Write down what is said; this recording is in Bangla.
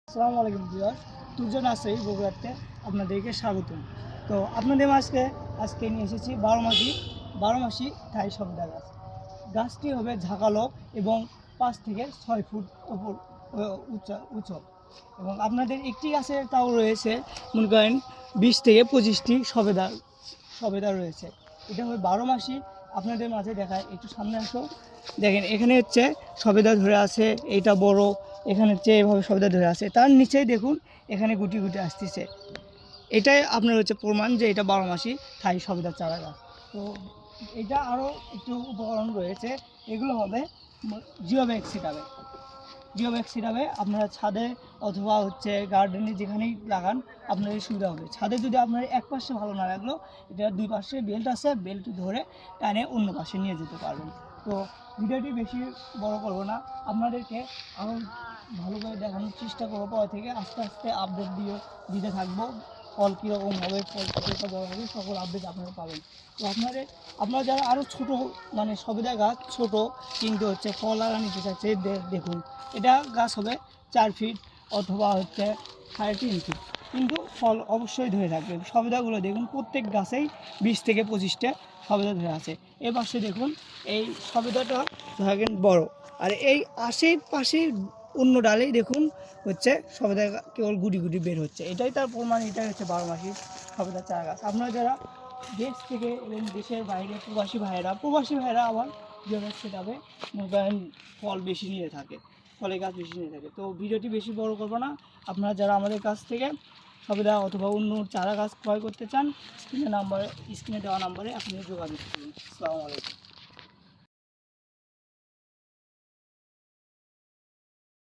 আসসালামু আলাইকুম ভিউয়ার্স, তুর্য নার্সারি বগুড়াতে আপনাদেরকে স্বাগতম। তো আপনাদের আজকে নিয়ে এসেছি বারোমাসি থাই সবেদা গাছ। গাছটি হবে ঝাঁকালো এবং 5 থেকে 6 ফুট উপর উঁচু এবং আপনাদের একটি গাছে তাও রয়েছে মনে করেন 20 থেকে 25টি সবেদা রয়েছে। এটা হবে 12 মাসি। আপনাদের মাঝে দেখায়, একটু সামনে আসো। দেখেন এখানে হচ্ছে সবেদা ধরে আছে, এইটা বড়, এখানে হচ্ছে এভাবে সবেদা ধরে আছে, তার নিচেই দেখুন এখানে গুটি গুটি আসতেছে। এটাই আপনার হচ্ছে প্রমাণ যে এটা 12 মাসি থাই সবেদা চারা গাছ। তো এটা আরও একটু উপকরণ রয়েছে, এগুলো হবে জিও ব্যাগ সিটাবে আপনারা ছাদে অথবা হচ্ছে গার্ডেনে যেখানেই লাগান আপনাদের সুবিধা হবে। ছাদে যদি আপনার এক পাশে ভালো না লাগলো, এটা 2 পাশে বেল্ট আছে, বেল্ট ধরে টানে অন্য পাশে নিয়ে যেতে পারবেন। তো ভিডিওটি বেশি বড় করবো না, আপনাদেরকে আরও ভালোভাবে দেখানোর চেষ্টা করবো। পর থেকে আস্তে আস্তে আপডেট দিতে থাকবো, ফল কীরকম হবে, ফল কতটা বড় হবে, সকল আপডেট আপনারা পাবেন। তো আপনারা যারা আরও ছোটো মানে সবেদা গাছ ছোট কিন্তু হচ্ছে ফল লাগা নিতে চাচ্ছে, দেখুন এটা গাছ হবে 4 ফিট অথবা হচ্ছে 3.5 ফিট, কিন্তু ফল অবশ্যই ধরে থাকবে। সবেদাগুলো দেখুন প্রত্যেক গাছেই 20 থেকে 25টা সবেদা ধরে আছে। এ পাশে দেখুন এই সবেদাটা ধরেন বড়, আর এই পাশের অন্য ডালেই দেখুন হচ্ছে সবেদা কেবল গুটি গুটি বের হচ্ছে। এটাই তার প্রমাণ, এটাই হচ্ছে 12 মাসি সবেদা চারা গাছ। আপনারা যারা দেশ থেকে এবং দেশের বাইরে প্রবাসী ভাইয়েরা আবার যেভাবে সেটাবে মোবাইল ফল বেশি নিয়ে থাকে, ফলের গাছ বেশি নিয়ে থাকে। তো ভিডিওটি বেশি বড় করবো না, আপনারা যারা আমাদের কাছ থেকে সবেদা অথবা অন্য চারা গাছ ক্রয় করতে চান স্ক্রিনে দেওয়া নাম্বারে আপনি যোগাযোগ করুন। আসসালামু আলাইকুম।